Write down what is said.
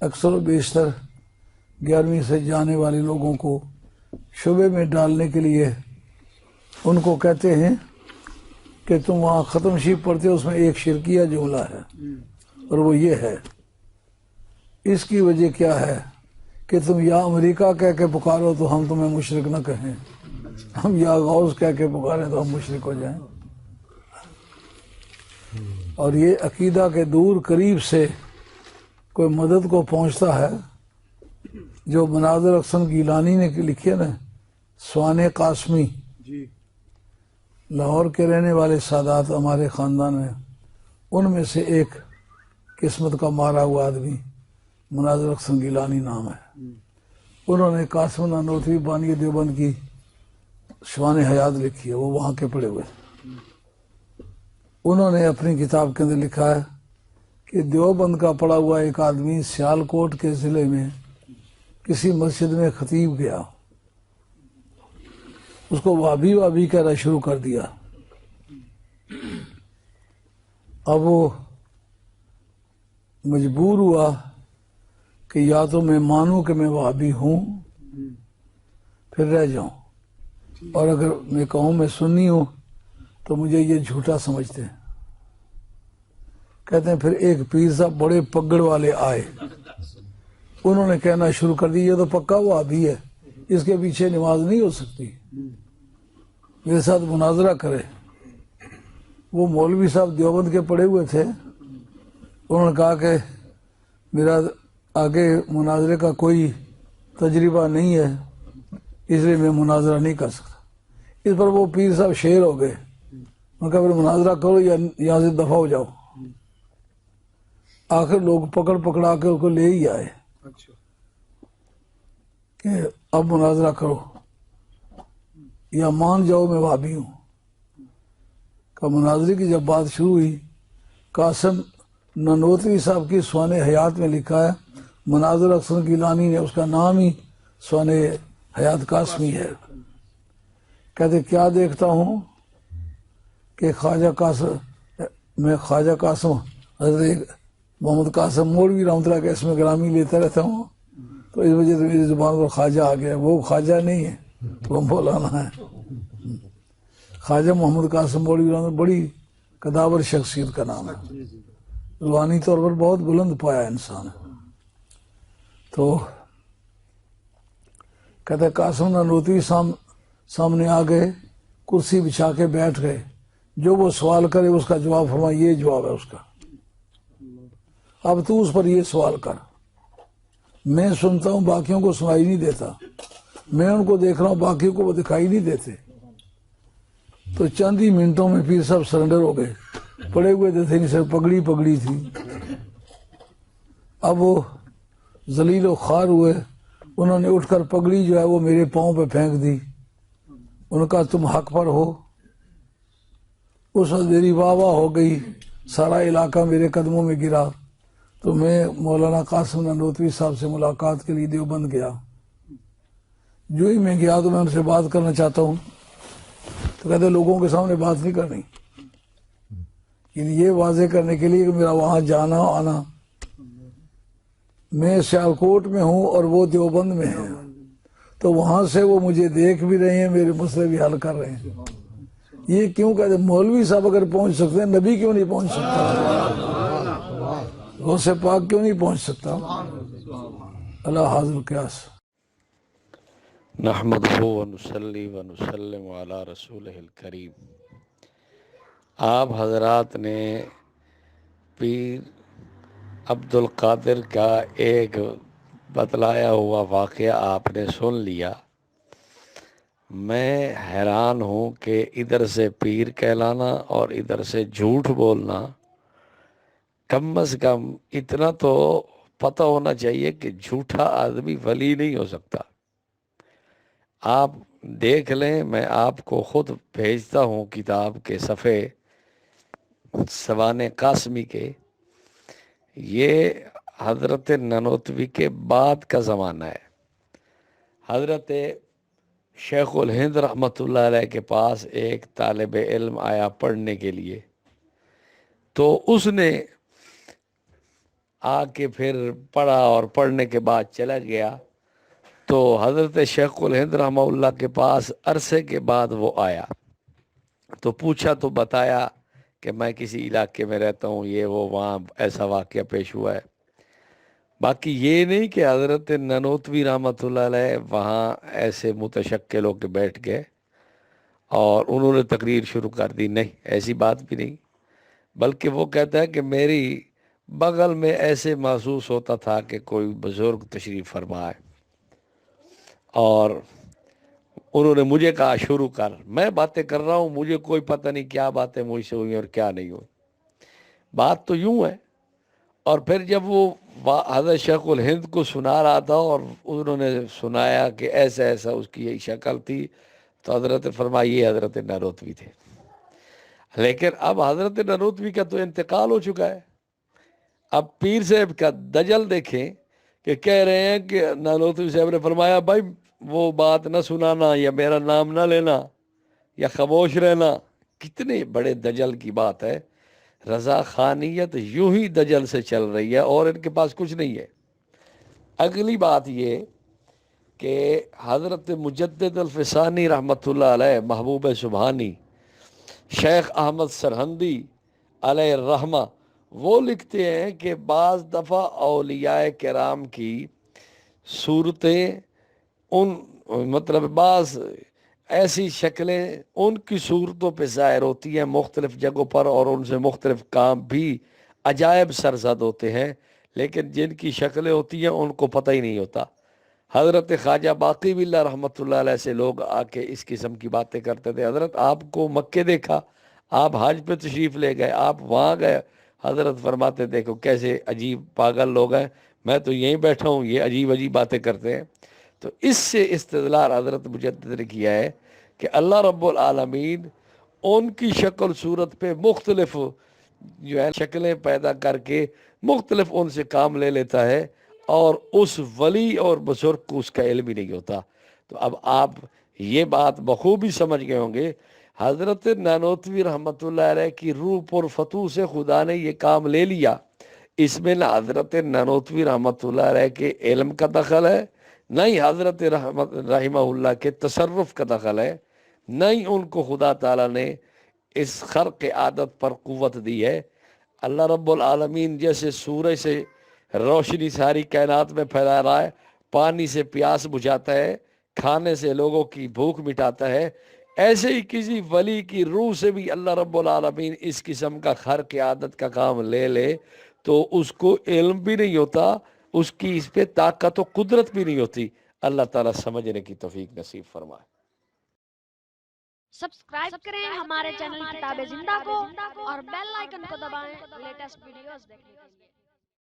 اکثر و بیشتر 11ویں سے جانے والے لوگوں کو شبے میں ڈالنے کے لیے ان کو کہتے ہیں کہ تم وہاں ختم شریف پڑھتے ہو، اس میں ایک شرکیہ جملہ ہے اور وہ یہ ہے، اس کی وجہ کیا ہے کہ تم یا امریکہ کہہ کے پکارو تو ہم تمہیں مشرک نہ کہیں، ہم یا غوث کہہ کے پکاریں تو ہم مشرک ہو جائیں۔ اور یہ عقیدہ کے دور قریب سے کوئی مدد کو پہنچتا ہے، جو مناظر احسن گیلانی نے لکھی نا، سوان قاسمی، لاہور کے رہنے والے سادات ہمارے خاندان میں، ان میں سے ایک قسمت کا مارا ہوا آدمی مناظر احسن گیلانی نام ہے، انہوں نے قاسم نانوتوی بانی دیوبند کی شوان حیات لکھی ہے، وہ وہاں کے پڑے ہوئے۔ انہوں نے اپنی کتاب کے اندر لکھا ہے کہ دیوبند کا پڑا ہوا ایک آدمی سیالکوٹ کے ضلع میں کسی مسجد میں خطیب گیا، اس کو وابی کہنا شروع کر دیا۔ اب وہ مجبور ہوا کہ یا تو میں مانوں کہ میں وابی ہوں پھر رہ جاؤں، اور اگر میں کہوں میں سنی ہوں تو مجھے یہ جھوٹا سمجھتے ہیں۔ کہتے ہیں پھر ایک پیر صاحب بڑے پگڑ والے آئے، انہوں نے کہنا شروع کر دی یہ تو پکا وابی ہے، اس کے پیچھے نماز نہیں ہو سکتی، میرے ساتھ مناظرہ کرے۔ وہ مولوی صاحب دیوبند کے پڑے ہوئے تھے، انہوں نے کہا کہ میرا آگے مناظرے کا کوئی تجربہ نہیں ہے، اس لیے میں مناظرہ نہیں کر سکتا۔ اس پر وہ پیر صاحب شیر ہو گئے، انہوں نے کہا پھر مناظرہ کرو یا یہاں سے دفع ہو جاؤ۔ آخر لوگ پکڑا کے اس کو لے ہی آئے کہ اب مناظرہ کرو یا مان جاؤ میں وابی ہوں۔ کہ مناظرے کی جب بات شروع ہوئی، قاسم نانوتوی صاحب کی سوان حیات میں لکھا ہے، مناظر احسن گیلانی نے اس کا نام ہی سوان حیات قاسمی ہے۔ کہتے کیا دیکھتا ہوں کہ میں خواجہ قاسم حضرت محمد قاسم مولوی رحمۃ اللہ کا اسم گرامی لیتا رہتا ہوں، تو اس وجہ سے میری زبان پر خواجہ آ گیا۔ وہ خواجہ نہیں ہے، وہ مولانا ہے، خواجہ محمد قاسم مولوی رحمۃ اللہ بڑی قداور شخصیت کا نام ہے، روحانی طور پر بہت بلند پایا انسان ہے۔ تو کہتے قاسم نانوتوی سامنے آ گئے، کرسی بچھا کے بیٹھ گئے، جو وہ سوال کرے اس کا جواب فرما، یہ جواب ہے اس کا، اب تو اس پر یہ سوال کر۔ میں سنتا ہوں باقیوں کو سنائی نہیں دیتا، میں ان کو دیکھ رہا ہوں باقیوں کو وہ دکھائی نہیں دیتے۔ تو چند ہی منٹوں میں پیر صاحب سرنڈر ہو گئے، پڑے ہوئے تھے نہیں، صرف پگڑی تھی۔ اب وہ ذلیل و خوار ہوئے، انہوں نے اٹھ کر پگڑی جو ہے وہ میرے پاؤں پہ پھینک دی، انہوں نے کہا تم حق پر ہو۔ اس وقت میری واہ واہ ہو گئی، سارا علاقہ میرے قدموں میں گرا۔ تو میں مولانا قاسم نانوتوی صاحب سے ملاقات کے لیے دیوبند گیا۔ جو ہی میں گیا تو میں ان سے بات کرنا چاہتا ہوں، تو کہتے لوگوں کے سامنے بات نہیں کرنی، یعنی یہ واضح کرنے کے لیے کہ میرا وہاں جانا آنا، میں سیالکوٹ میں ہوں اور وہ دیوبند میں ہیں، تو وہاں سے وہ مجھے دیکھ بھی رہے ہیں، میرے مسئلے بھی حل کر رہے ہیں۔ یہ کیوں کہتے مولوی صاحب اگر پہنچ سکتے ہیں، نبی کیوں نہیں پہنچ سکتا؟ غوث پاک کیوں نہیں پہنچ سکتا؟ اللہ حاضر قیاس۔ نحمدہ ونصلی ونسلم علی رسولہ الکریم۔ آپ حضرات نے پیر عبد القادر کا ایک بتلایا ہوا واقعہ آپ نے سن لیا۔ میں حیران ہوں کہ ادھر سے پیر کہلانا اور ادھر سے جھوٹ بولنا، کم از کم اتنا تو پتہ ہونا چاہیے کہ جھوٹا آدمی ولی نہیں ہو سکتا۔ آپ دیکھ لیں، میں آپ کو خود بھیجتا ہوں کتاب کے صفحے سوان قاسمی کے۔ یہ حضرت نانوتوی کے بعد کا زمانہ ہے۔ حضرت شیخ الہند رحمۃ اللہ علیہ کے پاس ایک طالب علم آیا پڑھنے کے لیے، تو اس نے آ کے پھر پڑھا اور پڑھنے کے بعد چلا گیا. تو حضرت شیخ الہند رحمہ اللہ کے پاس عرصے کے بعد وہ آیا تو پوچھا تو بتایا کہ میں کسی علاقے میں رہتا ہوں، یہ وہ وہاں ایسا واقعہ پیش ہوا ہے. باقی یہ نہیں کہ حضرت ننوتوی رحمۃ اللہ علیہ وہاں ایسے متشکل ہو کے بیٹھ گئے اور انہوں نے تقریر شروع کر دی، نہیں، ایسی بات بھی نہیں. بلکہ وہ کہتا ہے کہ میری بغل میں ایسے محسوس ہوتا تھا کہ کوئی بزرگ تشریف فرما ہے، اور انہوں نے مجھے کہا شروع کر. میں باتیں کر رہا ہوں، مجھے کوئی پتہ نہیں کیا باتیں مجھ سے ہوئی اور کیا نہیں ہوئی. بات تو یوں ہے. اور پھر جب وہ حضرت شیخ الہند کو سنا رہا تھا اور انہوں نے سنایا کہ ایسا ایسا اس کی یہی شکل تھی، تو حضرت فرمایا یہ حضرت نروتوی تھے. لیکن اب حضرت نروتوی کا تو انتقال ہو چکا ہے. اب پیر صاحب کا دجل دیکھیں کہ کہہ رہے ہیں کہ نروتوی صاحب نے فرمایا بھائی وہ بات نہ سنانا یا میرا نام نہ لینا یا خاموش رہنا. کتنے بڑے دجل کی بات ہے. رضا خانیت یوں ہی دجل سے چل رہی ہے اور ان کے پاس کچھ نہیں ہے. اگلی بات یہ کہ حضرت مجدد الفسانی رحمۃ اللہ علیہ محبوب سبحانی شیخ احمد سرہندی علیہ الرحمہ وہ لکھتے ہیں کہ بعض دفعہ اولیاء کرام کی صورتیں ان مطلب بعض ایسی شکلیں ان کی صورتوں پہ ظاہر ہوتی ہیں مختلف جگہوں پر، اور ان سے مختلف کام بھی عجائب سرزد ہوتے ہیں، لیکن جن کی شکلیں ہوتی ہیں ان کو پتہ ہی نہیں ہوتا. حضرت خواجہ باقی باللہ رحمۃ اللہ علیہ سے لوگ آ کے اس قسم کی باتیں کرتے تھے. حضرت آپ کو مکے دیکھا، آپ حج پہ تشریف لے گئے، آپ وہاں گئے، حضرت فرماتے دیکھو کیسے عجیب پاگل لوگ ہیں، میں تو یہیں بیٹھا ہوں، یہ عجیب عجیب باتیں کرتے ہیں. تو اس سے استدلال حضرت مجدد نے کیا ہے کہ اللہ رب العالمین ان کی شکل صورت پہ مختلف جو ہے شکلیں پیدا کر کے مختلف ان سے کام لے لیتا ہے، اور اس ولی اور بزرگ کو اس کا علم ہی نہیں ہوتا. تو اب آپ یہ بات بخوبی سمجھ گئے ہوں گے. حضرت نانوتوی رحمۃ اللہ علیہ کی روح پر فتوح سے خدا نے یہ کام لے لیا. اس میں نہ حضرت نانوتوی رحمۃ اللہ علیہ کے علم کا دخل ہے، نہ ہی حضرت رحمہ اللہ کے تصرف کا دخل ہے، نہ ہی ان کو خدا تعالیٰ نے اس خرق عادت پر قوت دی ہے. اللہ رب العالمین جیسے سورج سے روشنی ساری کائنات میں پھیلا رہا ہے، پانی سے پیاس بجھاتا ہے، کھانے سے لوگوں کی بھوک مٹاتا ہے، ایسے ہی کسی ولی کی روح سے بھی اللہ رب العالمین اس قسم کا خرق عادت کا کام لے لے تو اس کو علم بھی نہیں ہوتا، اس کی اس پہ طاقت و قدرت بھی نہیں ہوتی. اللہ تعالیٰ سمجھنے کی توفیق نصیب فرمائے. سبسکرائب کریں ہمارے چینل کتاب زندہ کو اور بیل آئیکن کو دبائیں لیٹسٹ ویڈیوز دیکھنے کے لیے.